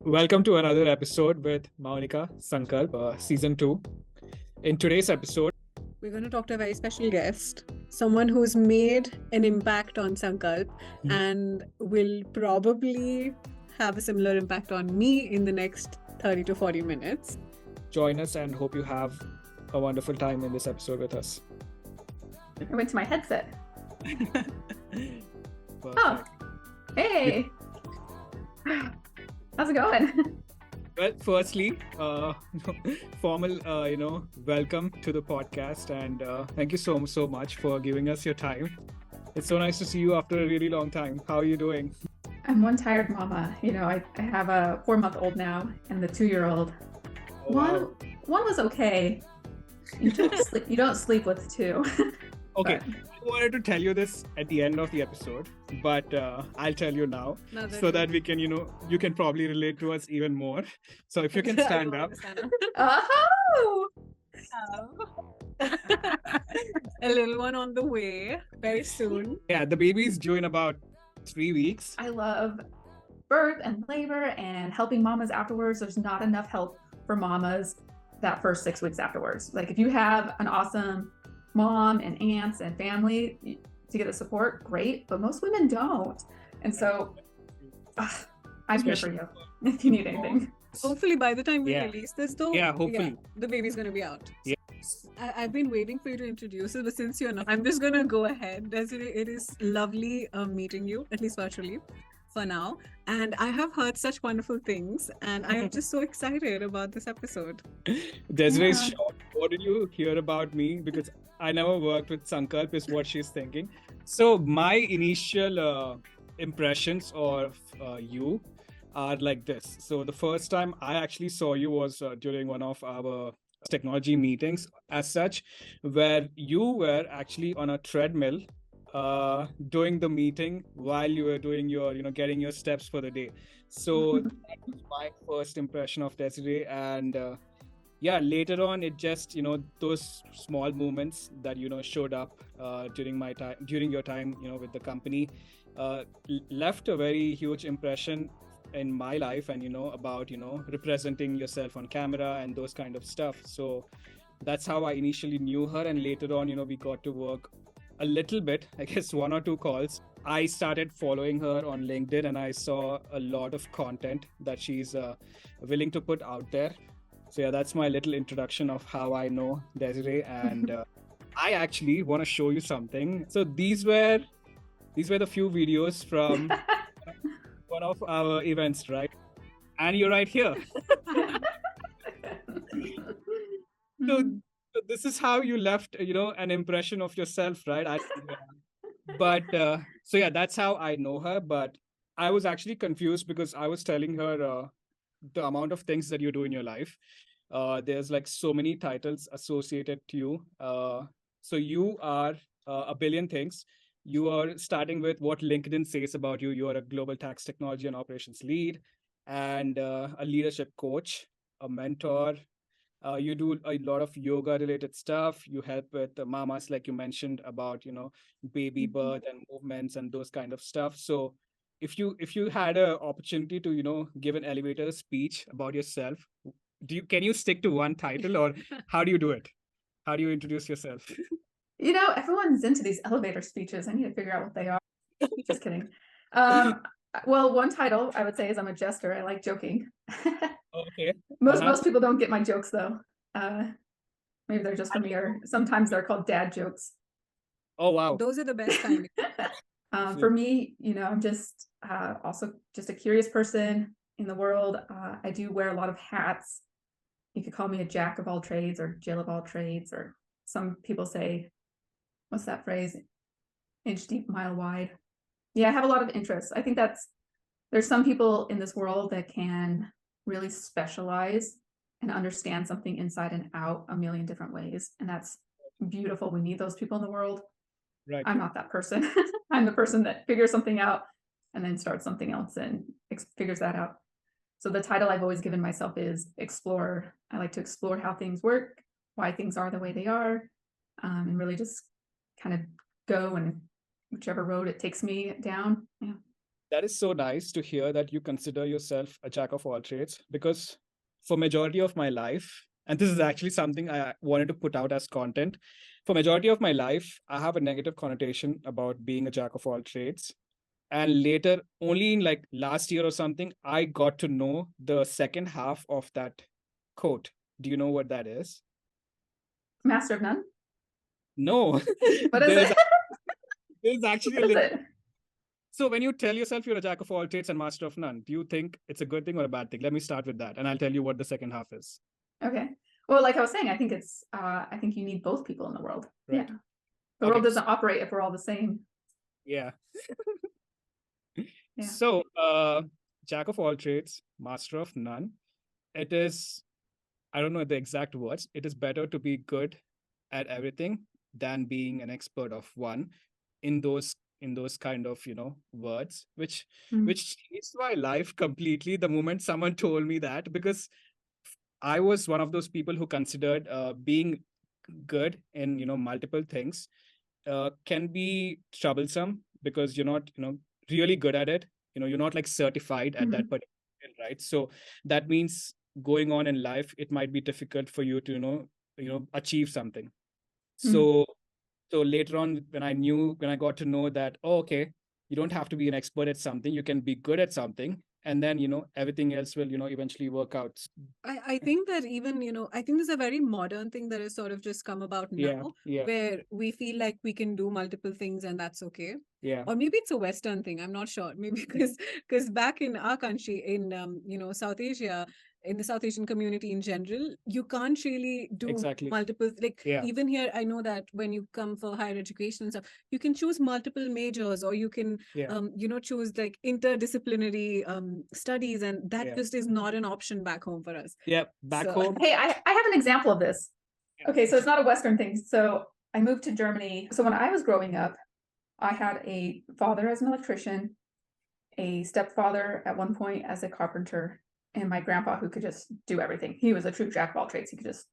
Welcome to another episode with Mounika Sankalp, season 2. In today's episode, we're going to talk to a very special guest, someone who's made an impact on Sankalp and will probably have a similar impact on me in the next 30 to 40 minutes. Join us and hope you have a wonderful time in this episode with us. I went to my headset. Oh, hey. How's it going? Well, firstly, formal, welcome to the podcast, and thank you so much for giving us your time. It's so nice to see you after a really long time. How are you doing? I'm one tired mama. I have a 4-month-old now and the 2-year-old. Oh, wow. One was okay. You don't sleep with two. Okay, I wanted to tell you this at the end of the episode, but I'll tell you now so that we can, you can probably relate to us even more. So if you can stand up. Oh! A little one on the way very soon. Yeah, the baby's due in about 3 weeks. I love birth and labor and helping mamas afterwards. There's not enough help for mamas that first 6 weeks afterwards. Like if you have an awesome mom and aunts and family to get the support, great, but most women don't. And so I'm here for you if you need anything. Hopefully by the time we release this though, hopefully the baby's going to be out. Yeah. I've been waiting for you to introduce it, but since you're not, I'm just going to go ahead. Desiree, it is lovely meeting you, at least virtually for now. And I have heard such wonderful things and I am just so excited about this episode. Desiree's shocked. What did you hear about me? Because I never worked with Sankalp is what she's thinking. So my initial impressions of you are like this. So the first time I actually saw you was during one of our technology meetings as such, where you were actually on a treadmill doing the meeting while you were doing your, getting your steps for the day. So that was my first impression of Desiree. And later on, it just, those small moments that, showed up during your time, with the company, left a very huge impression in my life and, about, representing yourself on camera and those kind of stuff. So that's how I initially knew her. And later on, we got to work a little bit, I guess 1 or 2 calls. I started following her on LinkedIn and I saw a lot of content that she's willing to put out there. So that's my little introduction of how I know Desiree. And I actually want to show you something. So these were the few videos from one of our events, right? And you're right here. So this is how you left, an impression of yourself, right? That's how I know her. But I was actually confused because I was telling her the amount of things that you do in your life. There's like so many titles associated to you. So you are a billion things. You are starting with what LinkedIn says about you. You are a global tax technology and operations lead and a leadership coach, a mentor. You do a lot of yoga related stuff. You help with the mamas, like you mentioned about, baby birth and movements and those kind of stuff. So if you had an opportunity to, give an elevator speech about yourself, can you stick to one title or how do you do it? How do you introduce yourself? Everyone's into these elevator speeches. I need to figure out what they are. Just kidding. Well, one title I would say is I'm a jester. I like joking. Okay. Most people don't get my jokes though. Maybe they're just for me, or sometimes they're called dad jokes. Oh wow, those are the best kind. For me, I'm just also just a curious person in the world. I do wear a lot of hats. You could call me a jack of all trades or Jill of all trades, or some people say, what's that phrase? Inch deep, mile wide. Yeah, I have a lot of interests. I think there's some people in this world that can really specialize and understand something inside and out a million different ways. And that's beautiful. We need those people in the world. Right. I'm not that person. I'm the person that figures something out and then starts something else and figures that out. So the title I've always given myself is Explorer. I like to explore how things work, why things are the way they are, and really just kind of go and whichever road it takes me down. Yeah. That is so nice to hear that you consider yourself a jack of all trades, because for majority of my life, and this is actually something I wanted to put out as content, for majority of my life, I have a negative connotation about being a jack of all trades. And later, only in like last year or something, I got to know the second half of that quote. Do you know what that is? Master of none. No, What is there's it? there's actually a What is little. it? So when you tell yourself you're a jack of all trades and master of none, do you think it's a good thing or a bad thing? Let me start with that, and I'll tell you what the second half is. Okay. Well, like I was saying, I think it's I think you need both people in the world. Right. Yeah. The Okay. world doesn't operate if we're all the same. Yeah. Yeah. So, jack of all trades, master of none. It is, I don't know the exact words. It is better to be good at everything than being an expert of one, in those kind of, words, which Mm. changed my life completely the moment someone told me that, because I was one of those people who considered being good in, multiple things can be troublesome, because you're not, really good at it. You're not like certified at that Mhm. particular field, right? So that means going on in life, it might be difficult for you to, achieve something. Mm. So later on, when I got to know that, oh, okay, you don't have to be an expert at something, you can be good at something, and then, everything else will, eventually work out. I think that even, I think there's a very modern thing that has sort of just come about Yeah, now yeah, where we feel like we can do multiple things and that's okay. yeah, Or maybe it's a Western thing. I'm not sure. Maybe because back in our country, in South Asia, in the South Asian community in general, you can't really do exactly. multiple. Like Yeah, even here, I know that when you come for higher education and stuff, you can choose multiple majors, or you can yeah, choose like interdisciplinary studies, and that yeah, just is not an option back home for us. yeah. Back So home. Hey, I have an example of this. Yeah. Okay, so it's not a Western thing. So I moved to Germany. So when I was growing up, I had a father as an electrician, a stepfather at one point as a carpenter, and my grandpa who could just do everything. He was a true jack of all trades. He could just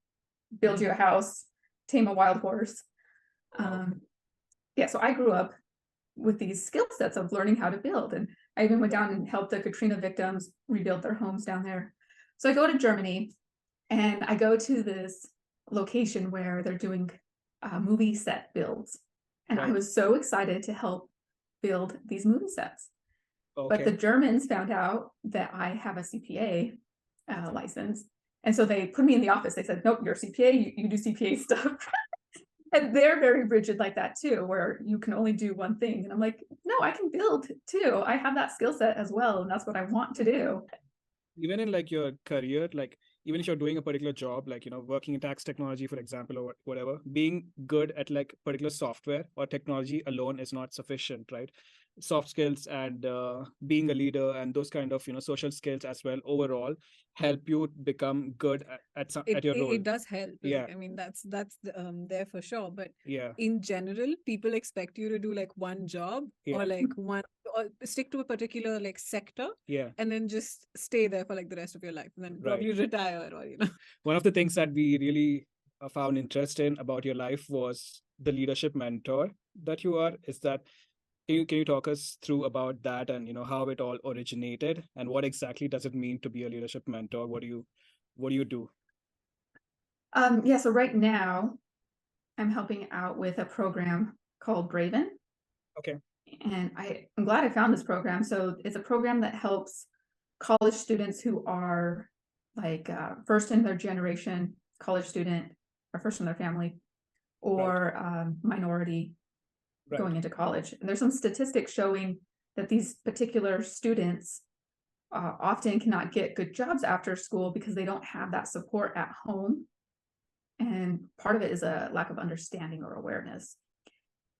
build you a house, tame a wild horse. Wow. Yeah, so I grew up with these skill sets of learning how to build. And I even went down and helped the Katrina victims rebuild their homes down there. So I go to Germany and I go to this location where they're doing movie set builds. And I Right. was so excited to help build these movie sets. But the Okay. Germans found out that I have a CPA license. And so they put me in the office. They said, nope, you're a CPA, you do CPA stuff. And they're very rigid like that too, where you can only do one thing. And I'm like, no, I can build too. I have that skill set as well. And that's what I want to do. Even in like your career, like even if you're doing a particular job, like, working in tax technology, for example, or whatever, being good at like particular software or technology alone is not sufficient, right? Soft skills and being a leader and those kind of, social skills as well overall help you become good at your role. it does help. Yeah, Like, I mean, there for sure. But yeah, in general, people expect you to do like one job, yeah, or like one, or stick to a particular like sector, yeah. and then just stay there for like the rest of your life, and then Right. probably retire, or One of the things that we really found interest in about your life was the leadership mentor that you are. Is that, can you talk us through about that, and how it all originated, and what exactly does it mean to be a leadership mentor? What do you do? Yeah, so right now I'm helping out with a program called Braven. Okay. And I'm glad I found this program. So it's a program that helps college students who are like first in their generation college student, or first in their family, Right. or minority Right. going into college. And there's some statistics showing that these particular students often cannot get good jobs after school because they don't have that support at home. And part of it is a lack of understanding or awareness.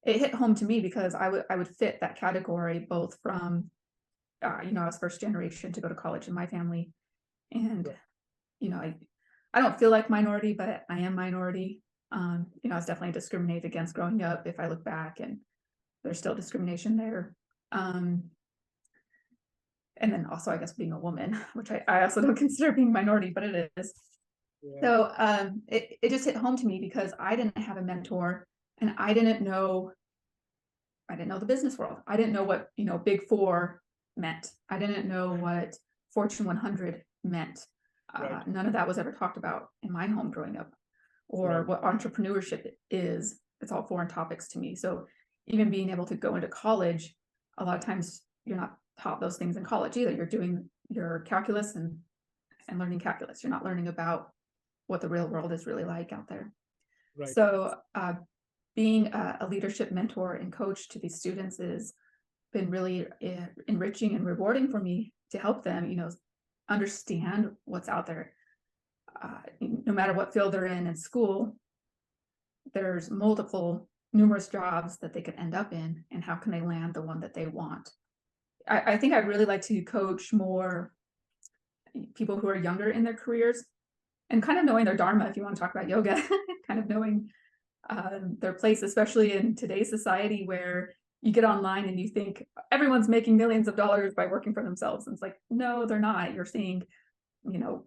It hit home to me because I would fit that category, both from I was first generation to go to college in my family, and Right. I don't feel like minority, but I am minority. I was definitely discriminated against growing up. If I look back, and there's still discrimination there. And then also, I guess, being a woman, which I also don't consider being minority, but it is. Yeah. So it just hit home to me because I didn't have a mentor, and I didn't know the business world. I didn't know what, Big Four meant. I didn't know what Fortune 100 meant. Right. None of that was ever talked about in my home growing up, or what entrepreneurship is. It's all foreign topics to me. So even being able to go into college, a lot of times you're not taught those things in college either. You're doing your calculus and learning calculus. You're not learning about what the real world is really like out there. Right. So being a leadership mentor and coach to these students has been really enriching and rewarding for me to help them, understand what's out there. No matter what field they're in school, there's numerous jobs that they could end up in, and how can they land the one that they want. I think I'd really like to coach more people who are younger in their careers and kind of knowing their dharma, if you want to talk about yoga, kind of knowing their place, especially in today's society where you get online and you think everyone's making millions of dollars by working for themselves. And it's like, no, they're not. You're seeing, the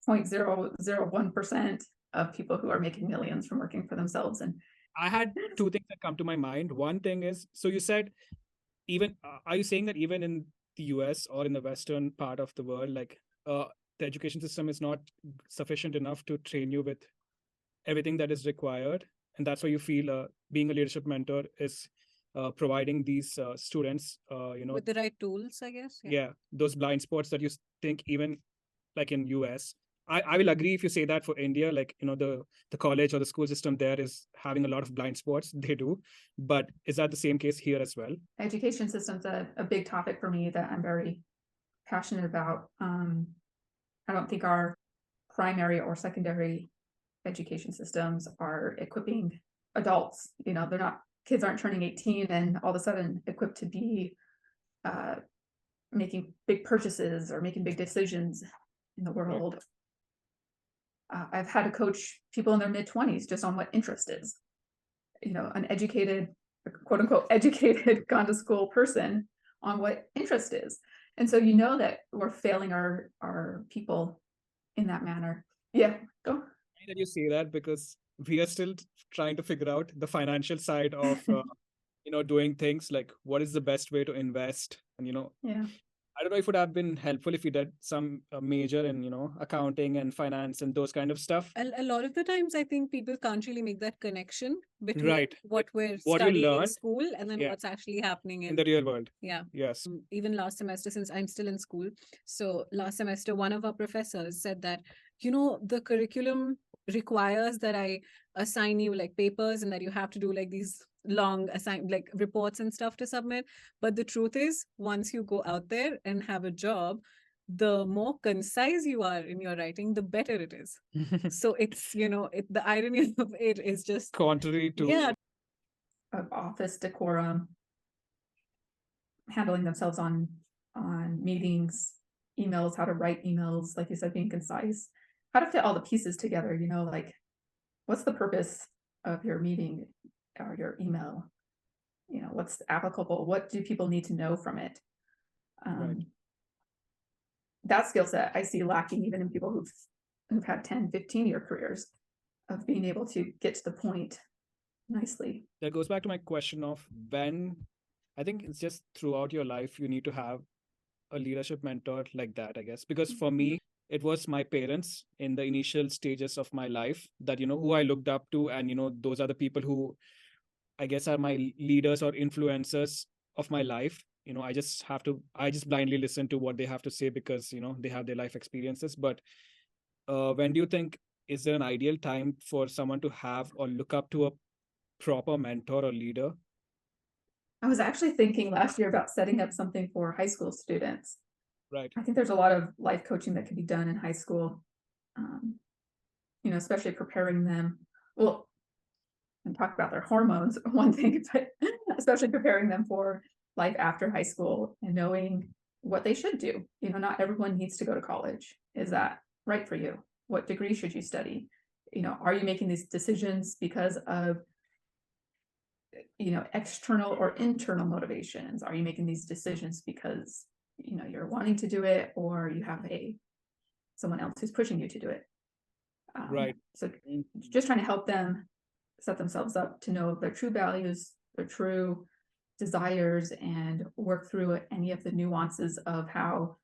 0.001% of people who are making millions from working for themselves. And I had two things that come to my mind. One thing is, so you said, even are you saying that even in the US or in the Western part of the world, like the education system is not sufficient enough to train you with everything that is required, and that's why you feel being a leadership mentor is providing these students, with the right tools, I guess. Yeah, those blind spots that you think even like in US. I will agree if you say that for India, like, the college or the school system there is having a lot of blind spots. They do. But is that the same case here as well? Education system's a big topic for me that I'm very passionate about. I don't think our primary or secondary education systems are equipping adults. Kids aren't turning 18 and all of a sudden equipped to be making big purchases or making big decisions in the world. I've had to coach people in their mid-20s just on what interest is. An educated, quote unquote, educated, gone to school person on what interest is. And so that we're failing our people in that manner. Yeah, go. That you say that because we are still trying to figure out the financial side of doing things, like what is the best way to invest, and Yeah. I don't know if it would have been helpful if you did some major in accounting and finance and those kind of stuff. A lot of the times, I think people can't really make that connection between Right. what we're What you studying in learn, school and then yeah, what's actually happening in the real world. Yeah. Yes. Even last semester, since I'm still in school, so last semester, one of our professors said that, the curriculum requires that I assign you like papers and that you have to do like these long like reports and stuff to submit. But the truth is, once you go out there and have a job, the more concise you are in your writing, the better it is. So it's, the irony of it is just contrary to of office decorum, handling themselves on meetings, emails, how to write emails, like you said, being concise, how to fit all the pieces together, like what's the purpose of your meeting or your email? What's applicable? What do people need to know from it? Right. That skill set I see lacking even in people who've had 10, 15-year careers, of being able to get to the point nicely. That goes back to my question of when, I think it's just throughout your life, you need to have a leadership mentor like that, I guess. Because for me, it was my parents in the initial stages of my life that, who I looked up to. And, those are the people who I guess are my leaders or influencers of my life. I just blindly listen to what they have to say because, they have their life experiences. But when do you think, is there an ideal time for someone to have or look up to a proper mentor or leader? I was actually thinking last year about setting up something for high school students. Right. I think there's a lot of life coaching that can be done in high school, especially preparing them. Well, and talk about their hormones, one thing, but especially preparing them for life after high school and knowing what they should do. Not everyone needs to go to college. Is that right for you? What degree should you study? Are you making these decisions because of external or internal motivations? Are you making these decisions because you're wanting to do it, or you have someone else who's pushing you to do it? Right. So just trying to help them set themselves up to know their true values, their true desires and work through any of the nuances of how,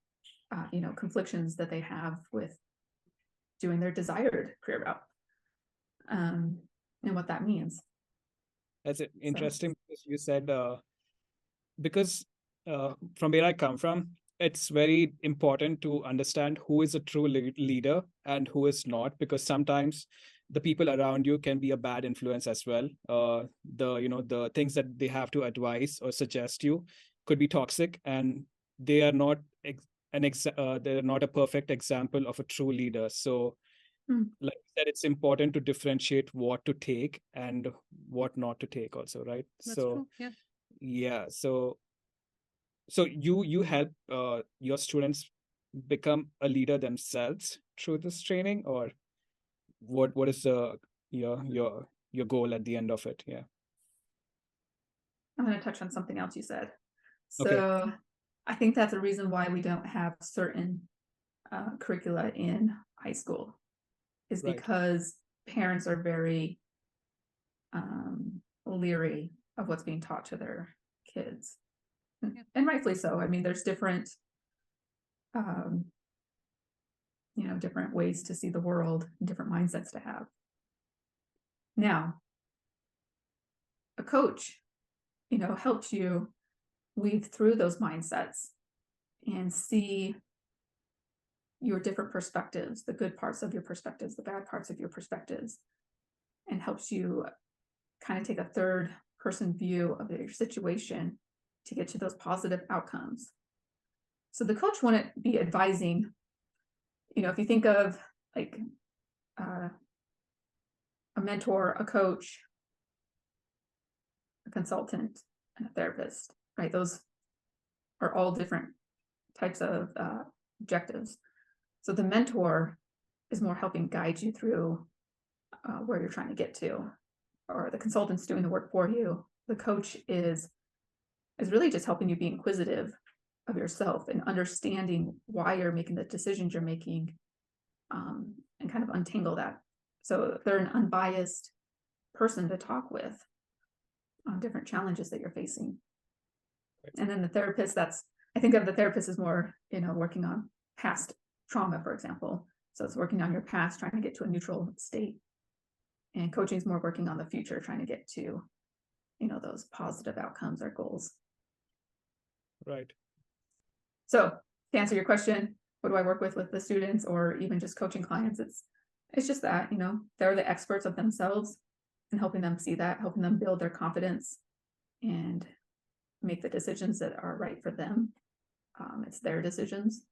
conflictions that they have with doing their desired career route, and what that means. That's interesting because you said, because from where I come from, it's very important to understand who is a true leader and who is not, because sometimes the people around you can be a bad influence as well. The things that they have to advise or suggest you could be toxic, and they are not they're not a perfect example of a true leader. So, like I said, it's important to differentiate what to take and what not to take also, right? That's true. Yeah. Yeah. So you help your students become a leader themselves through this training, or what is your goal at the end of it? Yeah. I'm going to touch on something else you said. Okay. So I think that's a reason why we don't have certain curricula in high school, is Right. because parents are very leery of what's being taught to their kids. And rightfully so. I mean, there's different, different ways to see the world, different mindsets to have. Now, a coach, helps you weave through those mindsets and see your different perspectives, the good parts of your perspectives, the bad parts of your perspectives, and helps you kind of take a third person view of your situation to get to those positive outcomes. So the coach wouldn't be advising, if you think of like a mentor, a coach, a consultant, and a therapist, right? Those are all different types of objectives. So the mentor is more helping guide you through where you're trying to get to, or the consultant's doing the work for you. The coach is really just helping you be inquisitive of yourself and understanding why you're making the decisions you're making, and kind of untangle that. So they're an unbiased person to talk with on different challenges that you're facing. And then the therapist, I think of the therapist as more, working on past trauma, for example. So it's working on your past, trying to get to a neutral state. And coaching is more working on the future, trying to get to, those positive outcomes or goals. Right. So to answer your question, what do I work with the students, or even just coaching clients? It's just that, they're the experts of themselves, and helping them see that, helping them build their confidence and make the decisions that are right for them. It's their decisions,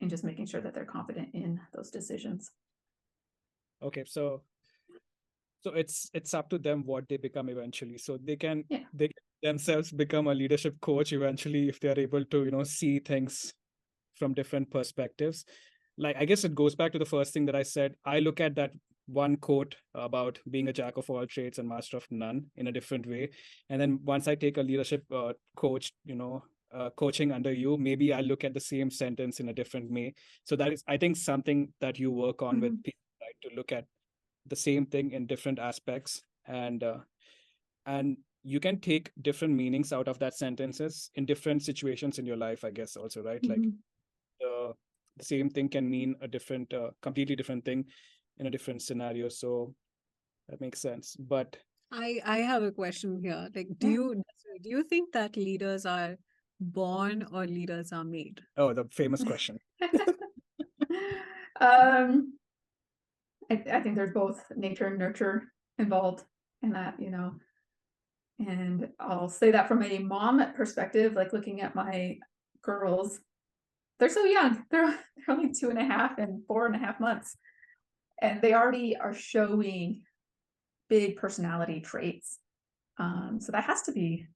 and just making sure that they're confident in those decisions. Okay, so it's up to them what they become eventually. So they can themselves become a leadership coach eventually if they are able to see things from different perspectives. Like, I guess it goes back to the first thing that I said. I look at that one quote about being a jack of all trades and master of none in a different way. And then once I take a leadership coach, coaching under you, maybe I look at the same sentence in a different way. So that is, I think, something that you work on with people, right? To look at the same thing in different aspects, and you can take different meanings out of that sentences in different situations in your life, I guess, also, right? Like the same thing can mean a different, completely different thing in a different scenario. So that makes sense. But I have a question here. Like, do you think that leaders are born or leaders are made? Oh, the famous question. I think there's both nature and nurture involved in that, and I'll say that from a mom perspective, like looking at my girls, they're so young. They're only 2.5 and 4.5 months. And they already are showing big personality traits. So that has to be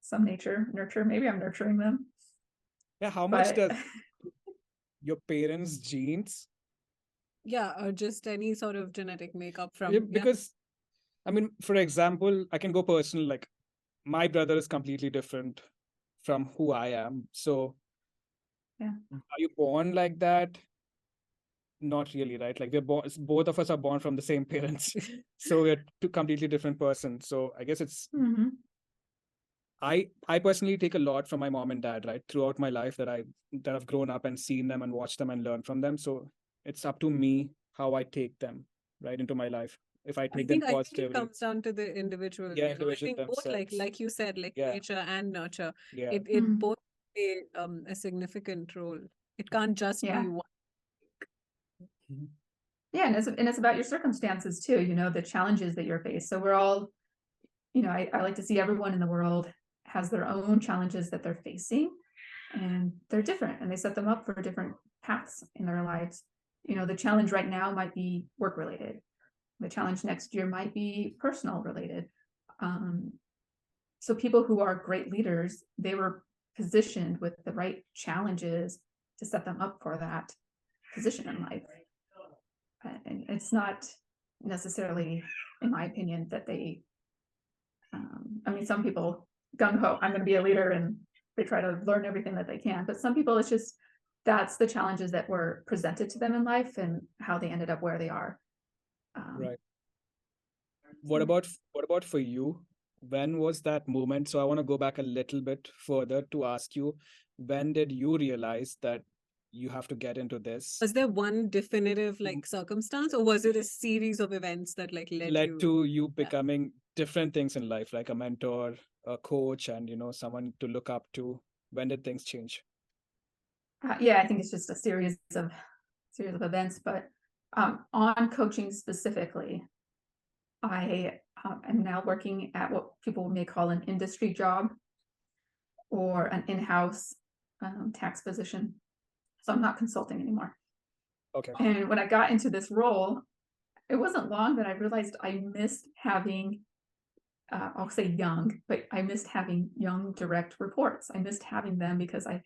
some nurture. Maybe I'm nurturing them. Yeah, how much does your parents' genes? Yeah, or just any sort of genetic makeup from. Because, I mean, for example, I can go personal. Like, my brother is completely different from who I am. So, are you born like that? Not really, right? Like, we're born, both of us are born from the same parents. So we're two completely different persons. So I guess it's I personally take a lot from my mom and dad, right, throughout my life, that I've grown up and seen them and watched them and learned from them. So it's up to me how I take them right into my life. If I take them I think it positively, comes down to the individual. yeah, I individual think both, themselves. like you said, like Yeah, nature and nurture, yeah. it both play a significant role. It can't just Yeah. be one. Mhm. Yeah, and it's about your circumstances too, you know, the challenges that you're faced. So we're all, you know, I like to see everyone in the world has their own challenges that they're facing, and they're different, and they set them up for different paths in their lives. You know, the challenge right now might be work related. The challenge next year might be personal related. Um, so people who are great leaders, they were positioned with the right challenges to set them up for that position in life. And it's not necessarily, in my opinion, that they, I mean, some people gung ho, I'm going to be a leader, and they try to learn everything that they can. But some people, it's just that's the challenges that were presented to them in life and how they ended up where they are. Right. So, What about for you? When was that moment? So I want to go back a little bit further to ask you, when did you realize that you have to get into this? Was there one definitive Mm, like circumstance, or was it a series of events that like led led you? to you Yeah. becoming different things in life, like a mentor, a coach, and someone to look up to? When did things change? yeah, I think it's just a series of events. But on coaching specifically, I am now working at what people may call an industry job or an in-house tax position. So I'm not consulting anymore. Okay. And when I got into this role, it wasn't long that I realized I missed having, I'll say young, but I missed having young direct reports. I missed having them because I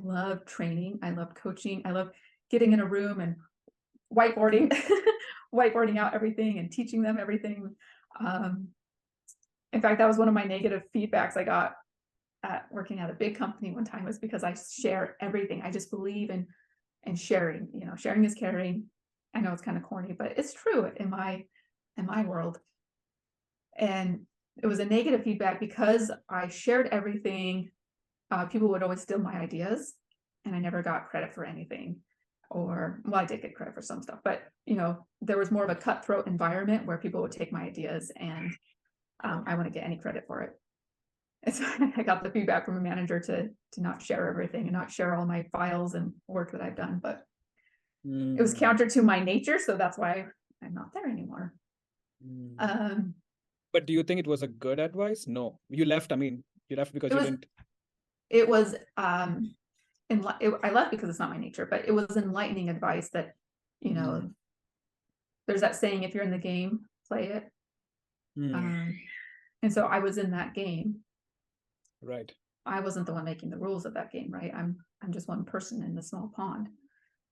love training. I love coaching. I love getting in a room and whiteboarding, whiteboarding out everything and teaching them everything. Um, in fact, that was one of my negative feedbacks I got at working at a big company one time, was because I share everything. I just believe in sharing. You know, sharing is caring. I know it's kind of corny, but it's true in my world. And it was a negative feedback because I shared everything. People would always steal my ideas, and I never got credit for anything. Or, well, I did get credit for some stuff, but there was more of a cutthroat environment where people would take my ideas, and I wouldn't get any credit for it. And so I got the feedback from a manager to not share everything and not share all my files and work that I've done. But it was counter to my nature, so that's why I'm not there anymore. Um, But do you think it was a good advice? No, you left. I mean, you left because it you was didn't. it was I left because it's not my nature, but it was enlightening advice that, there's that saying, if you're in the game, play it. And so I was in that game. Right. I wasn't the one making the rules of that game, right? I'm just one person in the small pond.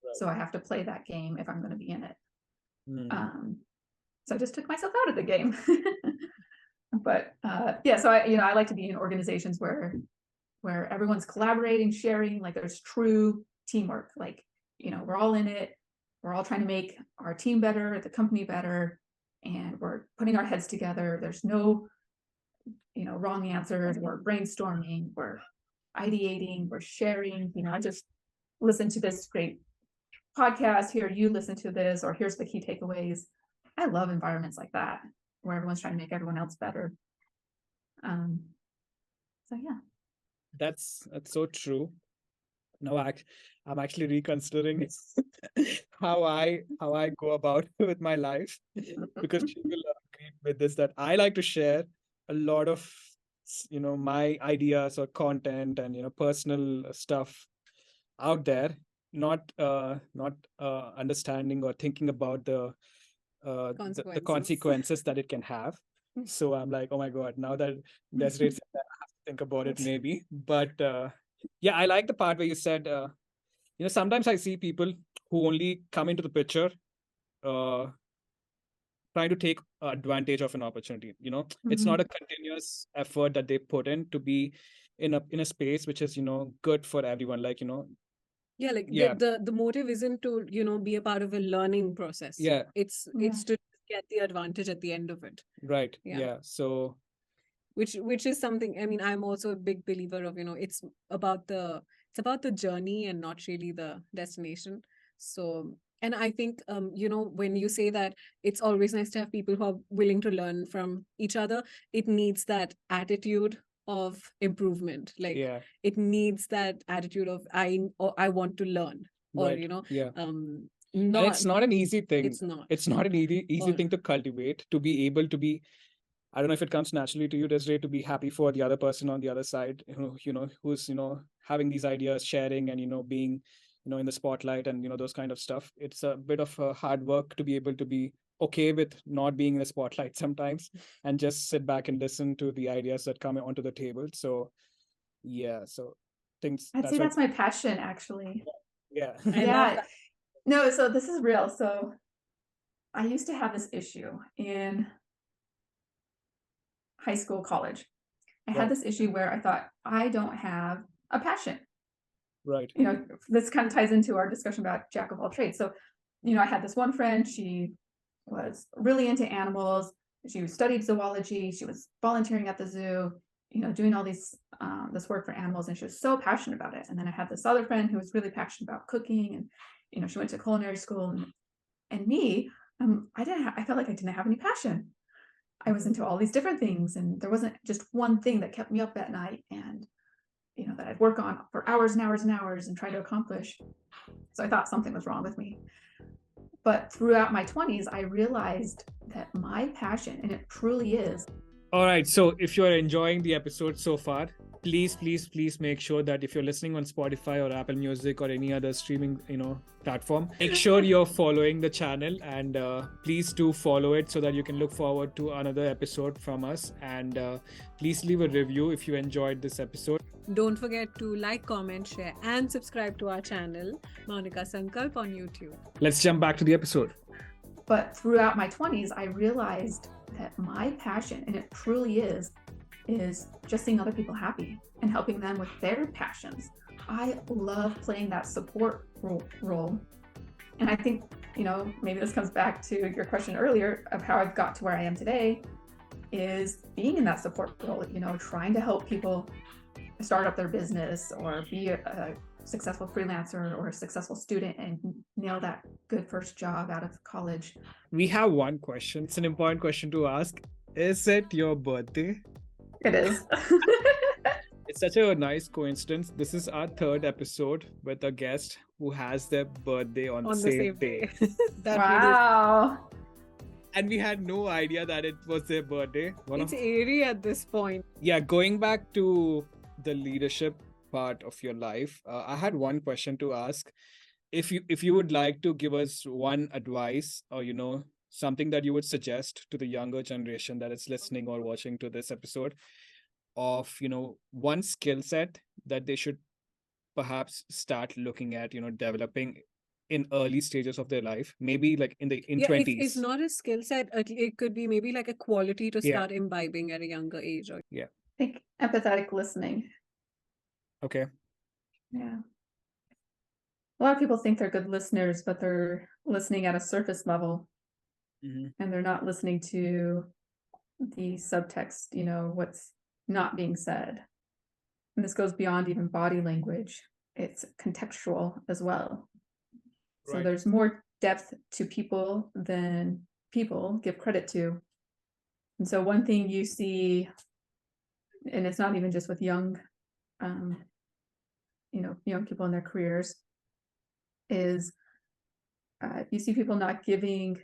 Right. So I have to play that game if I'm going to be in it. Mm. So I just took myself out of the game. But yeah, so I like to be in organizations where everyone's collaborating, sharing, like there's true teamwork. Like, we're all in it. We're all trying to make our team better, the company better, and we're putting our heads together. There's no, wrong answers. We're brainstorming, we're ideating, we're sharing. I just listened to this great podcast here. You listen to this, or here's the key takeaways. I love environments like that where everyone's trying to make everyone else better. So yeah. That's so true. No, I'm actually reconsidering how I go about with my life, because she will agree with this, that I like to share a lot of my ideas or content and personal stuff out there, not understanding or thinking about the consequences that it can have. So I'm like, oh my God, now that Desiree said that, I have to think about it maybe. But yeah, I like the part where you said, sometimes I see people who only come into the picture uh, trying to take advantage of an opportunity. It's not a continuous effort that they put in to be in a space which is good for everyone. Like Yeah, like yeah, the motive isn't to be a part of a learning process. yeah, It's to get the advantage at the end of it. right, Yeah. yeah. So which is something, I mean, I'm also a big believer of, about the journey and not really the destination. So, and I think, when you say that it's always nice to have people who are willing to learn from each other, it needs that attitude of improvement. Like, Yeah. it needs that attitude of I want to learn, or Right. Yeah. And not, it's not an easy thing. it's not. It's not an easy Or thing to cultivate, to be able to be, I don't know if it comes naturally to you, Desiree, to be happy for the other person on the other side, who's, having these ideas, sharing, and, being, in the spotlight, and, those kind of stuff. It's a bit of hard work to be able to be okay with not being in the spotlight sometimes, and just sit back and listen to the ideas that come onto the table. So, yeah, so things, I'd say that's why, that's my passion, actually. yeah. I love Yeah. that. No, so this is real. So I used to have this issue in high school, college. I had Right. this issue where I thought, I don't have a passion. Right. This kind of ties into our discussion about jack of all trades. So, I had this one friend, she was really into animals. She studied zoology. She was volunteering at the zoo, doing all these this work for animals, and she was so passionate about it. And then I had this other friend who was really passionate about cooking, and she went to culinary school. And me, I felt like I didn't have any passion. I was into all these different things, and there wasn't just one thing that kept me up at night, and that I'd work on for hours and hours and hours and try to accomplish. So I thought something was wrong with me. But throughout my 20s, I realized that my passion, and it truly is. All right. So if you're enjoying the episode so far, please make sure that if you're listening on Spotify or Apple Music or any other streaming, platform, make sure you're following the channel, and please do follow it so that you can look forward to another episode from us. And please leave a review if you enjoyed this episode. Don't forget to like, comment, share, and subscribe to our channel, Mounika Sankalp, on YouTube. Let's jump back to the episode. But throughout my 20s, I realized that my passion, and it truly is just seeing other people happy and helping them with their passions. I love playing that support role. And I think, maybe this comes back to your question earlier of how I've got to where I am today, is being in that support role, trying to help people start up their business or be a successful freelancer or a successful student and nail that good first job out of college. We have one question. It's an important question to ask. Is it your birthday? It is. It's such a nice coincidence. This is our third episode with a guest who has their birthday on the same day. Wow. And we had no idea that it was their birthday. It's eerie at this point. Yeah, going back to the leadership part of your life, I had one question to ask. If you would like to give us one advice, or something that you would suggest to the younger generation that is listening or watching to this episode, of one skill set that they should perhaps start looking at developing in early stages of their life, maybe like in 20s. It's not a skill set. It could be maybe like a quality to Yeah. start imbibing at a younger age. Or I think empathetic listening. Okay. Yeah. A lot of people think they're good listeners, but they're listening at a surface level, Mm-hmm. and they're not listening to the subtext, what's not being said. And this goes beyond even body language. It's contextual as well. So Right. there's more depth to people than people give credit to. And so one thing you see, and it's not even just with young people in their careers, is you see people not giving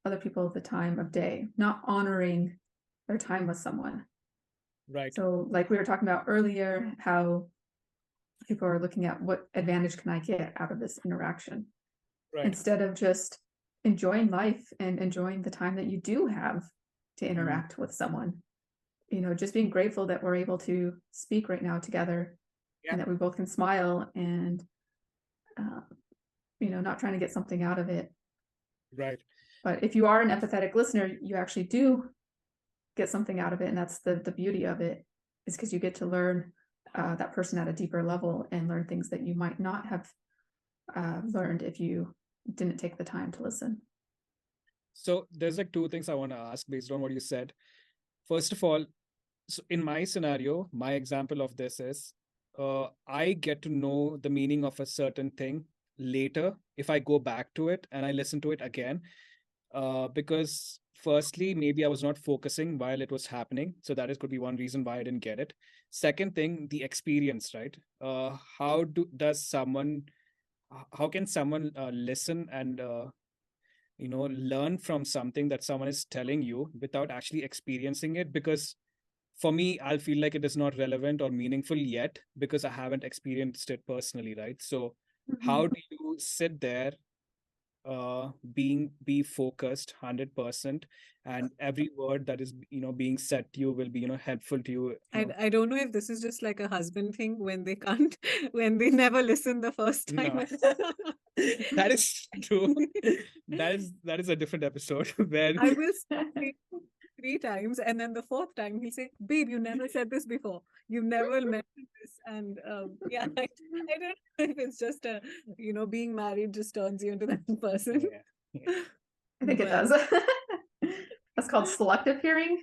other people the time of day, not honoring their time with someone. Right. So like we were talking about earlier, how people are looking at what advantage can I get out of this interaction, Right. instead of just enjoying life and enjoying the time that you do have to interact with someone. Just being grateful that we're able to speak right now together, Yeah. and that we both can smile, and not trying to get something out of it. Right. But if you are an empathetic listener, you actually do get something out of it. And that's the beauty of it, is because you get to learn that person at a deeper level, and learn things that you might not have learned if you didn't take the time to listen. So there's like two things I want to ask based on what you said. First of all, so in my scenario, my example of this is I get to know the meaning of a certain thing later if I go back to it and I listen to it again. Because firstly, maybe I was not focusing while it was happening. So that is could be one reason why I didn't get it. Second thing, the experience, right? Does someone how can someone listen and learn from something that someone is telling you without actually experiencing it? Because for me, I'll feel like it is not relevant or meaningful yet because I haven't experienced it personally, right? So how do you sit there, be focused 100%, and every word that is being said to you will be helpful to you, I don't know if this is just like a husband thing when they can't, when they never listen the first time. No. That is true. That is a different episode where I will say 3 times, and then the fourth time he'll say, "Babe, you never said this before. You've never mentioned this." And yeah, I don't know if it's just a being married just turns you into that person. yeah. I think it But does. That's called selective hearing.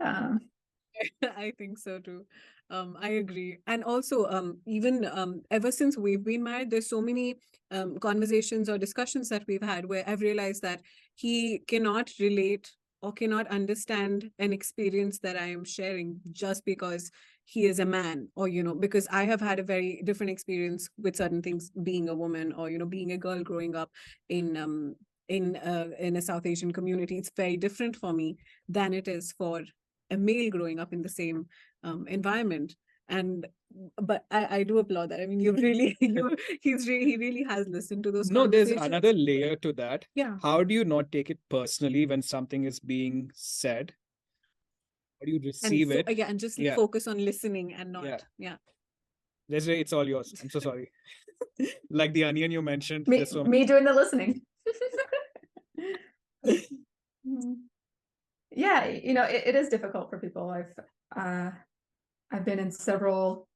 I think so too. I agree. And also, even ever since we've been married, there's so many conversations or discussions that we've had where I've realized that he cannot relate or cannot understand an experience that I am sharing just because he is a man, or because I have had a very different experience with certain things, being a woman, or being a girl growing up in in a South Asian community. It's very different for me than it is for a male growing up in the same environment. And but I do applaud that. I mean, you really he really has listened to those No, there's conversations. another layer to that. Yeah. How do you not take it personally when something is being said? How do you receive it? Yeah, and just Yeah. focus on listening and not Yeah. Desiree, it's all yours. I'm so sorry. Like the onion you mentioned. Me, There's so me doing the listening. Yeah, it is difficult for people. I've been in several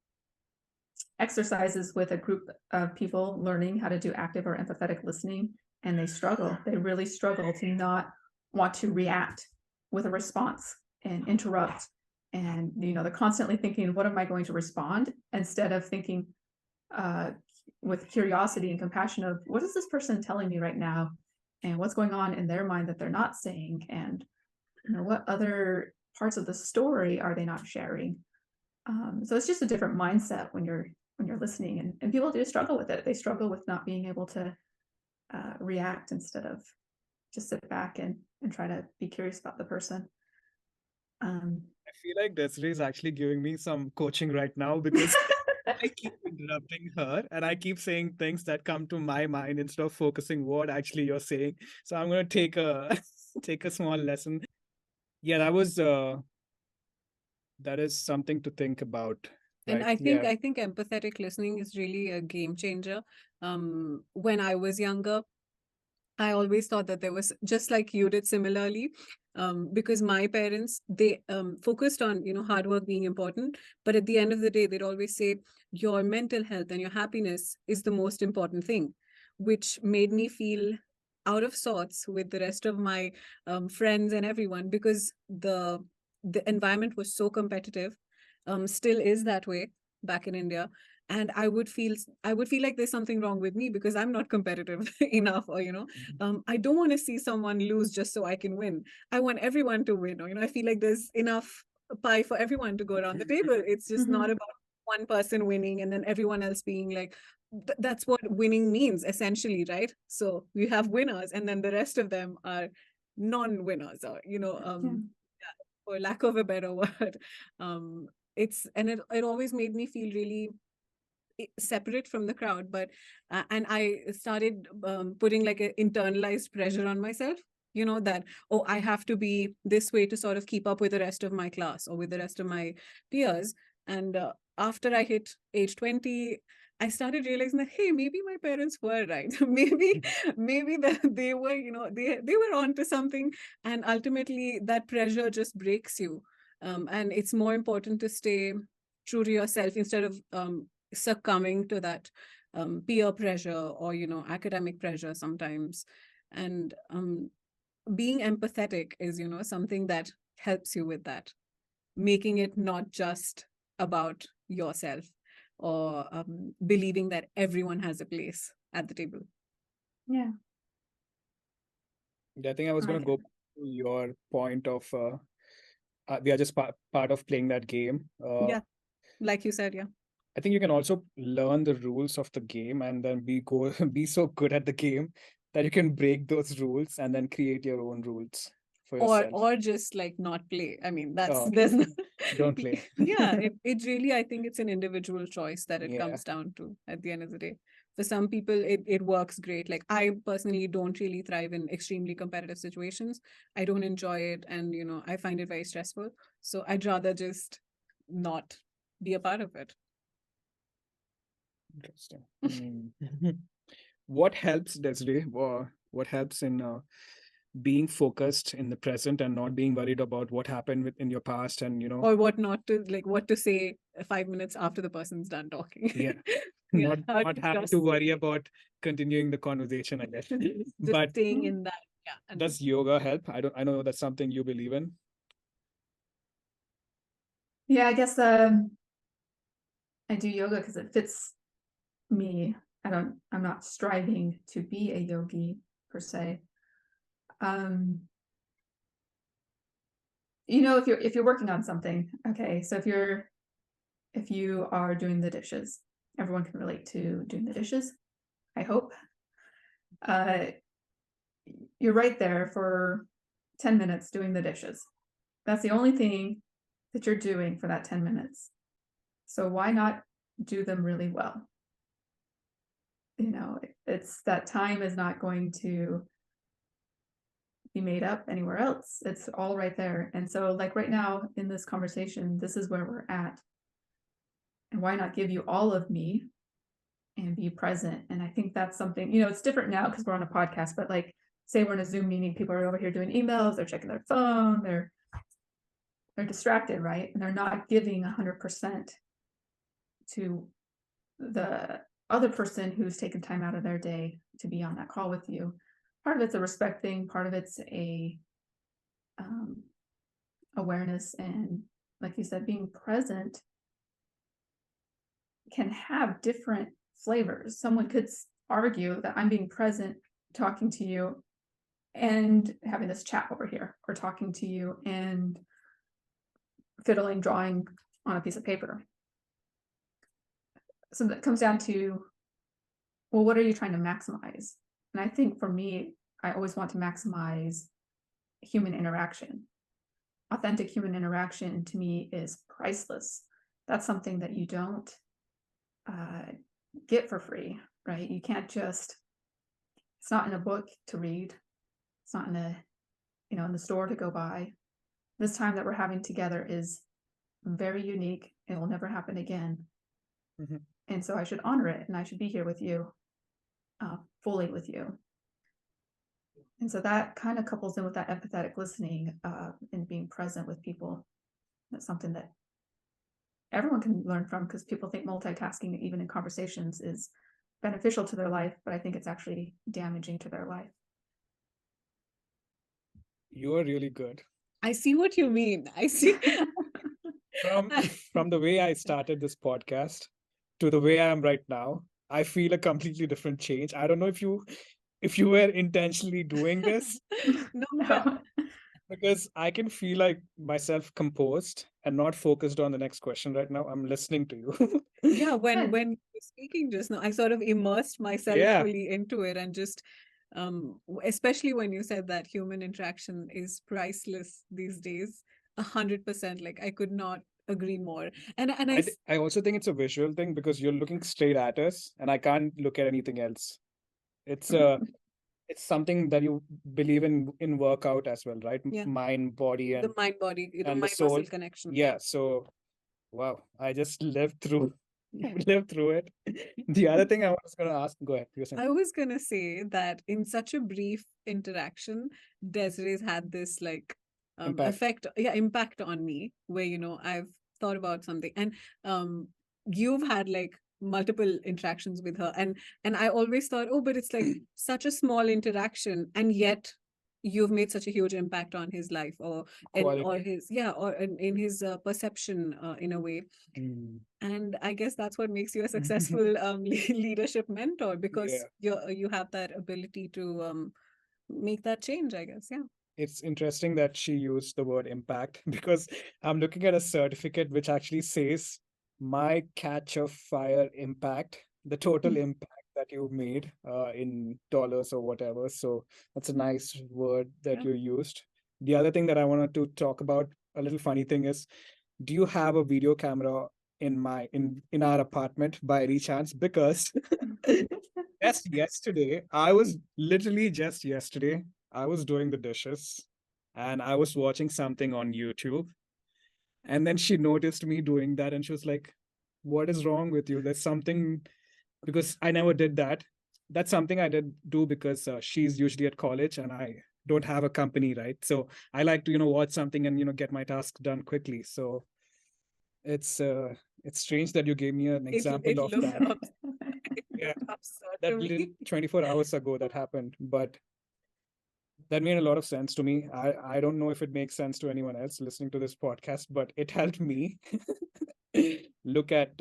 exercises with a group of people learning how to do active or empathetic listening, and they struggle. They really struggle to not want to react with a response and interrupt. And they're constantly thinking, what am I going to respond, instead of thinking with curiosity and compassion of, what is this person telling me right now, and what's going on in their mind that they're not saying, and what other parts of the story are they not sharing. So it's just a different mindset when you're listening, and people do struggle with it. They struggle with not being able to react, instead of just sit back and try to be curious about the person. I feel like Desiree is actually giving me some coaching right now because I keep interrupting her and I keep saying things that come to my mind instead of focusing what actually you're saying. So I'm gonna take a take a small lesson. Yeah, that is something to think about. And Right? I think empathetic listening is really a game changer. When I was younger, I always thought that there was, just like you did similarly, because my parents, they focused on, hard work being important. But at the end of the day, they'd always say your mental health and your happiness is the most important thing, which made me feel out of sorts with the rest of my friends and everyone, because the environment was so competitive, still is that way back in India. And I would feel like there's something wrong with me because I'm not competitive enough, or I don't want to see someone lose just so I can win. I want everyone to win, or I feel like there's enough pie for everyone to go around the table. It's just not about one person winning and then everyone else being like, that's what winning means essentially, right? So you have winners and then the rest of them are non-winners, or for lack of a better word. It always made me feel really separate from the crowd. But and I started putting like an internalized pressure on myself, that, oh, I have to be this way to sort of keep up with the rest of my class or with the rest of my peers. And after I hit age 20, I started realizing that, hey, maybe my parents were right. maybe that they were, they were onto something. And ultimately that pressure just breaks you. And it's more important to stay true to yourself instead of succumbing to that peer pressure or academic pressure sometimes. And being empathetic is something that helps you with that, making it not just about yourself or believing that everyone has a place at the table. Yeah. I think I was I going to get go it. to your point of we are just part of playing that game. Yeah, like you said, yeah. I think you can also learn the rules of the game and then be so good at the game that you can break those rules and then create your own rules for yourself. Or just like not play. I mean, that's Oh, there's no, don't play. yeah, it really, I think it's an individual choice that it Yeah. comes down to at the end of the day. For some people, it works great. Like I personally don't really thrive in extremely competitive situations. I don't enjoy it, and I find it very stressful. So I'd rather just not be a part of it. Interesting. What helps, Desiree? What helps in being focused in the present and not being worried about what happened in your past and Or what not to, like what to say 5 minutes after the person's done talking. yeah, Yeah, how not to having just to worry about continuing the conversation, I guess. just But staying in that. Yeah. And does yoga help? I know that's something you believe in. Yeah, I guess I do yoga because it fits me. I'm not striving to be a yogi per se. If you're working on something, okay, so if you are doing the dishes, everyone can relate to doing the dishes, I hope. You're right there for 10 minutes doing the dishes. That's the only thing that you're doing for that 10 minutes. So why not do them really well? It's that time is not going to be made up anywhere else. It's all right there. And so like right now in this conversation, this is where we're at. And why not give you all of me and be present? And I think that's something, it's different now because we're on a podcast, but like say we're in a Zoom meeting, people are over here doing emails, they're checking their phone, they're distracted, right? And they're not giving 100% to the other person who's taken time out of their day to be on that call with you. Part of it's a respect thing, part of it's a awareness, and like you said, being present can have different flavors. Someone could argue that I'm being present talking to you and having this chat over here, or talking to you and fiddling, drawing on a piece of paper. So that comes down to, well, what are you trying to maximize? And I think for me, I always want to maximize human interaction. Authentic human interaction to me is priceless. That's something that you don't get for free, right? You can't just, it's not in a book to read. It's not in in the store to go buy. This time that we're having together is very unique. It will never happen again. Mm-hmm. And so I should honor it, and I should be here with you, fully with you. And so that kind of couples in with that empathetic listening and being present with people. That's something that everyone can learn from, because people think multitasking, even in conversations, is beneficial to their life, but I think it's actually damaging to their life. You are really good. I see what you mean. I see. From the way I started this podcast to the way I am right now, I feel a completely different change. I don't know if you were intentionally doing this. No. Because I can feel like myself composed and not focused on the next question right now. I'm listening to you. Yeah, when you were speaking just now, I sort of immersed myself fully into it, and just especially when you said that human interaction is priceless these days, 100%. Like I could not agree more. And I also think it's a visual thing because you're looking straight at us and I can't look at anything else. It's something that you believe in workout as well, right? Yeah. Mind, body, and the mind body, the and the mind soul muscle connection. Yeah. So, wow, I just lived through it. The other thing I was going to ask, go ahead. I was going to say that in such a brief interaction, Desiree's had this like impact on me, where I've thought about something, and you've had like multiple interactions with her, and I always thought, oh, but it's like such a small interaction, and yet you've made such a huge impact on his life, or Quality. in his perception, in a way. Mm. And I guess that's what makes you a successful leadership mentor, Yeah. because you have that ability to make that change, I guess. Yeah. It's interesting that she used the word impact because I'm looking at a certificate which actually says my catch of fire impact, the total impact that you made in dollars or whatever. So that's a nice word that Yeah. you used. The other thing that I wanted to talk about, a little funny thing is, do you have a video camera in our apartment by any chance? Because just yesterday, I was doing the dishes and I was watching something on YouTube. And then she noticed me doing that and she was like, what is wrong with you? There's something, because I never did that. That's something I did do because she's usually at college and I don't have a company, right? So I like to, watch something and, get my task done quickly. So it's uh, it's strange that you gave me an It example of looked that. up, Yeah, absurd that to little me. 24 hours ago that happened, but that made a lot of sense to me. I don't know if it makes sense to anyone else listening to this podcast, but it helped me look at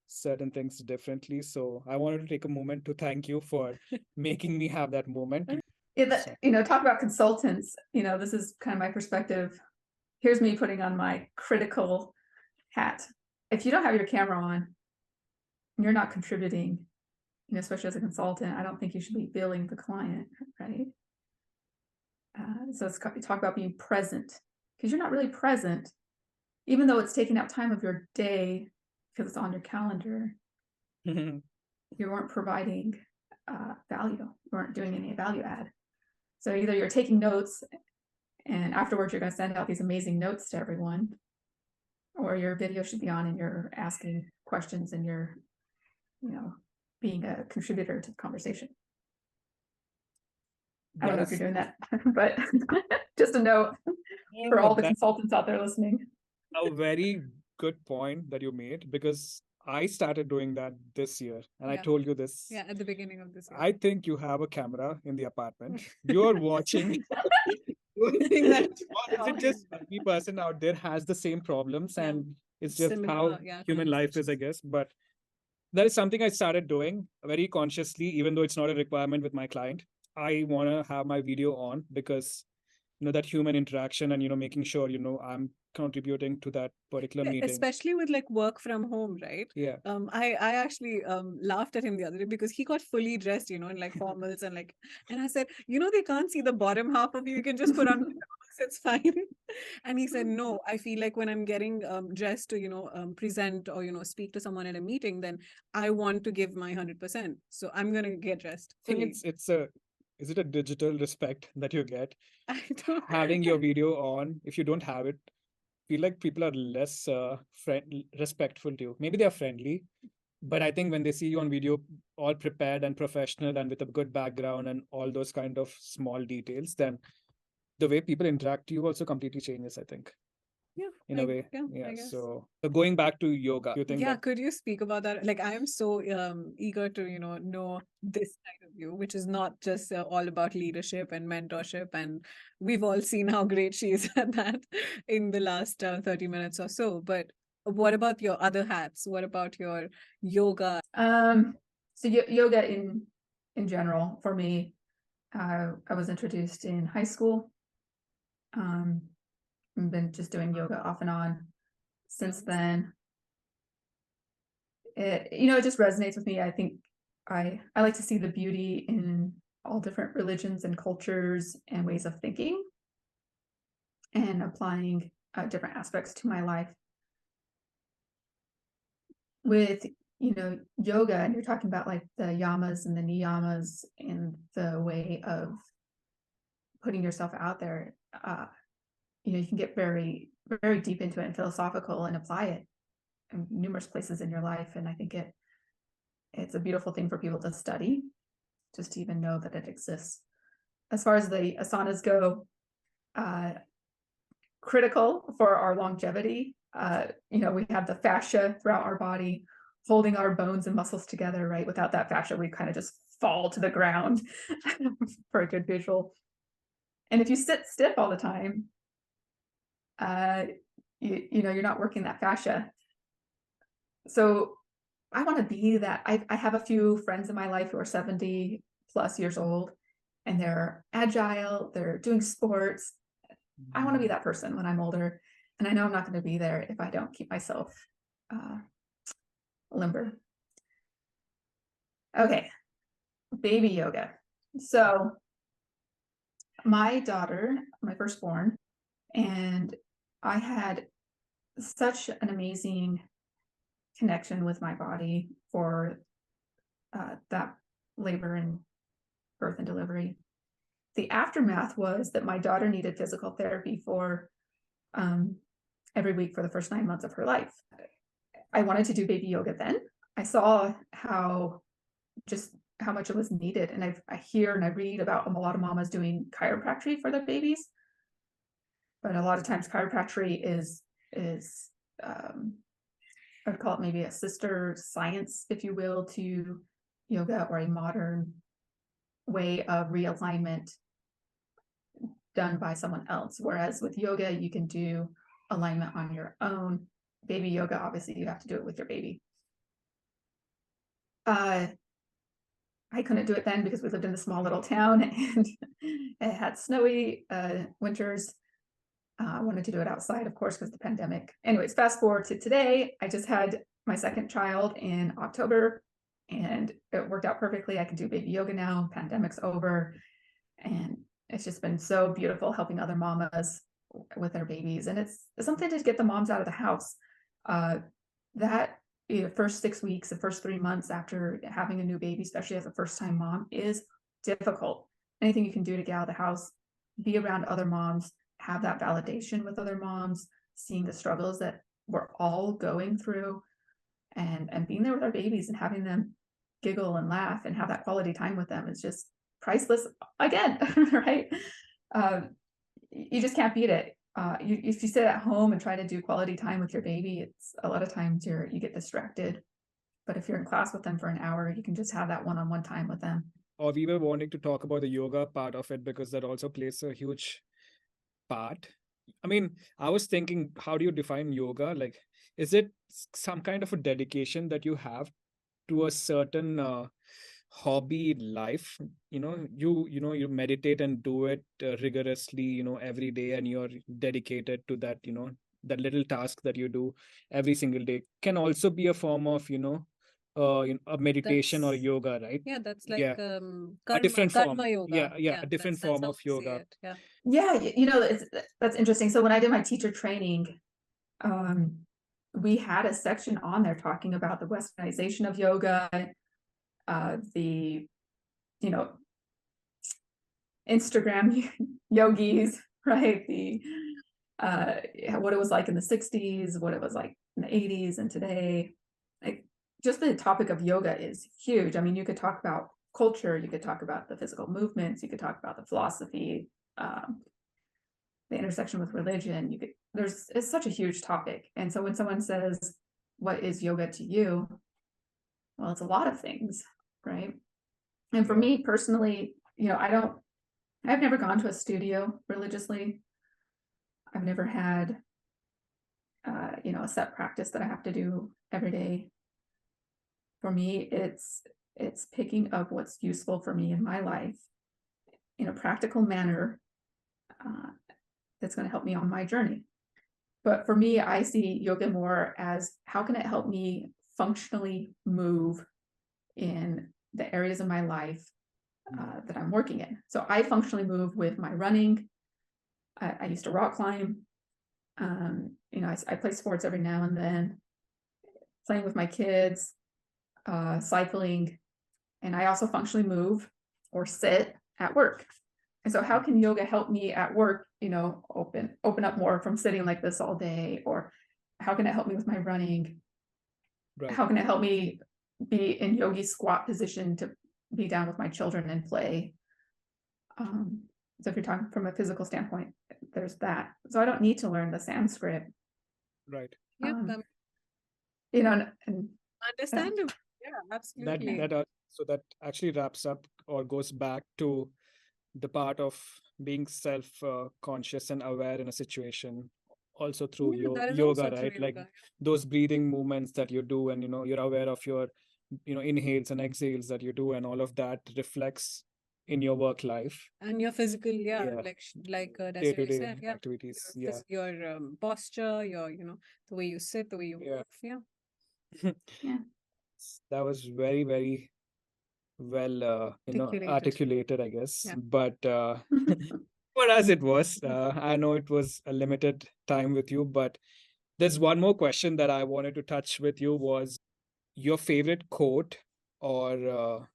certain things differently. So I wanted to take a moment to thank you for making me have that moment. Yeah, So, talk about consultants. This is kind of my perspective. Here's me putting on my critical hat. If you don't have your camera on, you're not contributing, especially as a consultant. I don't think you should be billing the client, right? So it's talk about being present, because you're not really present, even though it's taking up time of your day because it's on your calendar. You weren't providing value. You weren't doing any value add. So either you're taking notes and afterwards you're going to send out these amazing notes to everyone, or your video should be on and you're asking questions and you're, being a contributor to the conversation. I don't know if you're doing that, but just a note for all the consultants out there listening. A very good point that you made, because I started doing that this year and I told you this. Yeah, at the beginning of this year. I think you have a camera in the apartment. You're watching. Think that Or is it just every person out there has the same problems and it's just how human life is, I guess. But that is something I started doing very consciously, even though it's not a requirement with my client. I want to have my video on because that human interaction and making sure I'm contributing to that particular meeting, especially with like work from home, right? Yeah. I actually laughed at him the other day because he got fully dressed, in like formals and I said, they can't see the bottom half of you. You can just put on pajamas, it's fine. And he said, no, I feel like when I'm getting dressed to present or speak to someone at a meeting, then I want to give my 100%. So I'm gonna get dressed I think fully. is it a digital respect that you get I don't having your video on? If you don't have it, feel like people are less respectful to you. Maybe they are friendly, but I think when they see you on video all prepared and professional and with a good background and all those kind of small details, then the way people interact to you also completely changes, I think. Yeah, in a way. I Yeah. guess. So going back to yoga, you think Yeah, that could you speak about that? Like, I am so eager to know this side of you, which is not just all about leadership and mentorship. And we've all seen how great she is at that in the last 30 minutes or so. But what about your other hats? What about your yoga? So yoga in general for me, I was introduced in high school. I've been just doing yoga off and on since then. It just resonates with me. I think I like to see the beauty in all different religions and cultures and ways of thinking and applying different aspects to my life. With yoga, and you're talking about like the yamas and the niyamas and the way of putting yourself out there. You can get very, very deep into it and philosophical and apply it in numerous places in your life. And I think it's a beautiful thing for people to study, just to even know that it exists. As far as the asanas go, critical for our longevity. We have the fascia throughout our body holding our bones and muscles together, right? Without that fascia, we kind of just fall to the ground for a good visual. And if you sit stiff all the time, you know, you're not working that fascia. So I want to be that. I have a few friends in my life who are 70 plus years old, and they're agile, they're doing sports. I want to be that person when I'm older. And I know I'm not going to be there if I don't keep myself limber. Okay, baby yoga. So my daughter, my firstborn, and I had such an amazing connection with my body for that labor and birth and delivery. The aftermath was that my daughter needed physical therapy for every week for the first 9 months of her life. I wanted to do baby yoga then. I saw how much it was needed. And I hear and I read about a lot of mamas doing chiropractic for their babies. But a lot of times chiropractic is I'd call it maybe a sister science, if you will, to yoga, or a modern way of realignment done by someone else. Whereas with yoga, you can do alignment on your own. Baby yoga, obviously, you have to do it with your baby. I couldn't do it then because we lived in a small little town and it had snowy winters. I wanted to do it outside, of course, because the pandemic. Anyways, fast forward to today. I just had my second child in October and it worked out perfectly. I can do baby yoga now. Pandemic's over. And it's just been so beautiful helping other mamas with their babies. And it's something to get the moms out of the house. That first 6 weeks, the first 3 months after having a new baby, especially as a first-time mom, is difficult. Anything you can do to get out of the house, be around other moms, have that validation with other moms, seeing the struggles that we're all going through, and being there with our babies and having them giggle and laugh and have that quality time with them is just priceless again, right? You just can't beat it. If you sit at home and try to do quality time with your baby, it's a lot of times you get distracted. But if you're in class with them for an hour, you can just have that one-on-one time with them. Or we were wanting to talk about the yoga part of it because that also plays a huge part. I mean, I was thinking, how do you define yoga? Like, is it some kind of a dedication that you have to a certain hobby life? You meditate and do it rigorously, every day, and you're dedicated to that, that little task that you do every single day can also be a form of, a meditation or yoga, right? Yeah, that's like Yeah. karma, A different form. karma yoga. Yeah, a different that's form how of we see yoga. it. Yeah. Yeah, that's interesting. So when I did my teacher training, we had a section on there talking about the westernization of yoga, the Instagram yogis, right? The what it was like in the 60s, what it was like in the 80s, and today. Like, just the topic of yoga is huge. I mean, you could talk about culture, you could talk about the physical movements, you could talk about the philosophy, the intersection with religion. It's such a huge topic. And so when someone says, what is yoga to you? Well, it's a lot of things, right? And for me personally, I've never gone to a studio religiously. I've never had, a set practice that I have to do every day. For me, it's picking up what's useful for me in my life in a practical manner that's going to help me on my journey. But for me, I see yoga more as how can it help me functionally move in the areas of my life that I'm working in. So I functionally move with my running. I used to rock climb. I play sports every now and then, playing with my kids, cycling, and I also functionally move or sit at work. And so how can yoga help me at work, open up more from sitting like this all day? Or how can it help me with my running? Right. How can it help me be in yogi squat position to be down with my children and play? So if you're talking from a physical standpoint, there's that. So I don't need to learn the Sanskrit. Right. Yeah. And Understandable. Yeah, absolutely. So that actually wraps up or goes back to the part of being self conscious and aware in a situation also through Yeah, your that is yoga, also through right? Like yoga. those breathing movements that you do, and you're aware of your inhales and exhales that you do, and all of that reflects in your work life. And your physical, yeah, Yeah, like day to Desiree day said, yeah, activities. your Yeah, your posture, your the way you sit, the way you yeah. move, yeah, Yeah. That was very, very well, articulated, articulated, I guess. yeah. But for us, it was. I know it was a limited time with you, but there's one more question that I wanted to touch with you was your favorite quote or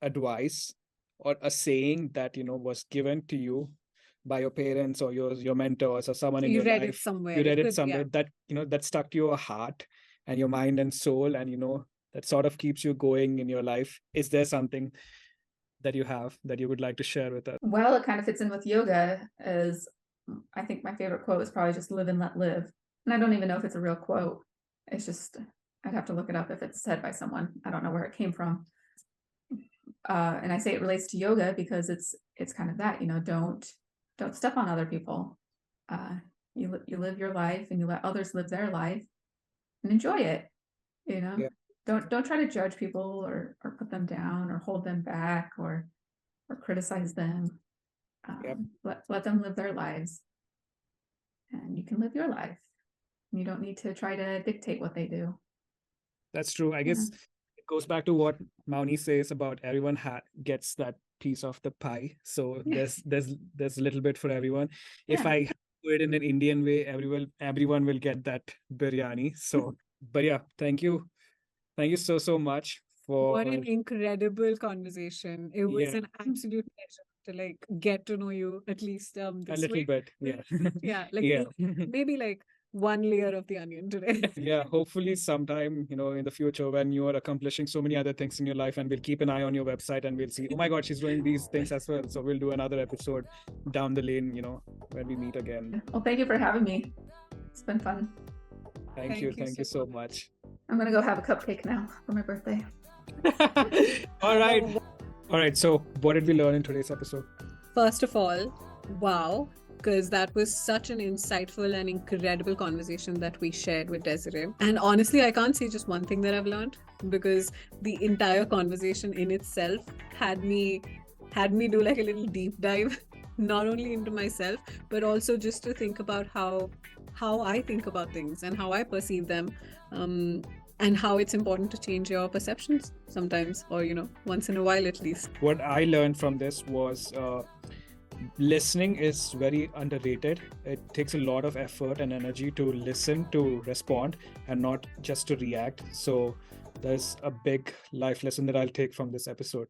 advice or a saying that was given to you by your parents or your mentors or someone in You your read it life. somewhere. You read It it could, yeah. somewhere that that stuck to your heart and your mind and soul, and that sort of keeps you going in your life. Is there something that you have that you would like to share with us? Well, it kind of fits in with yoga, as I think my favorite quote is probably just live and let live. And I don't even know if it's a real quote. It's just, I'd have to look it up if it's said by someone. I don't know where it came from. And I say it relates to yoga because it's kind of that, don't step on other people. You live your life and you let others live their life and enjoy it. Yeah. Don't try to judge people or put them down or hold them back or criticize them. Yep. Let them live their lives, and you can live your life. You don't need to try to dictate what they do. That's true. I Yeah. guess it goes back to what Mouni says about everyone gets that piece of the pie. So Yeah. there's a little bit for everyone. If Yeah. I do it in an Indian way, everyone will get that biryani. So, but yeah, thank you so much for What an incredible conversation. It was yeah an absolute pleasure to like get to know you at least a this little way. bit. Yeah, Yeah, like yeah. maybe like one layer of the onion today. Yeah, hopefully sometime, in the future when you are accomplishing so many other things in your life, and we'll keep an eye on your website and we'll see, oh my God, she's doing these things as well. So we'll do another episode down the lane, when we meet again. Well, thank you for having me. It's been fun. Thank you. Thank you so much. I'm gonna go have a cupcake now for my birthday. All right. So what did we learn in today's episode? First of all, wow, because that was such an insightful and incredible conversation that we shared with Desiree. And honestly, I can't say just one thing that I've learned, because the entire conversation in itself had me do like a little deep dive, not only into myself, but also just to think about how I think about things and how I perceive them. And how it's important to change your perceptions sometimes, or once in a while at least. What I learned from this was listening is very underrated. It takes a lot of effort and energy to listen, to respond, and not just to react. So there's a big life lesson that I'll take from this episode.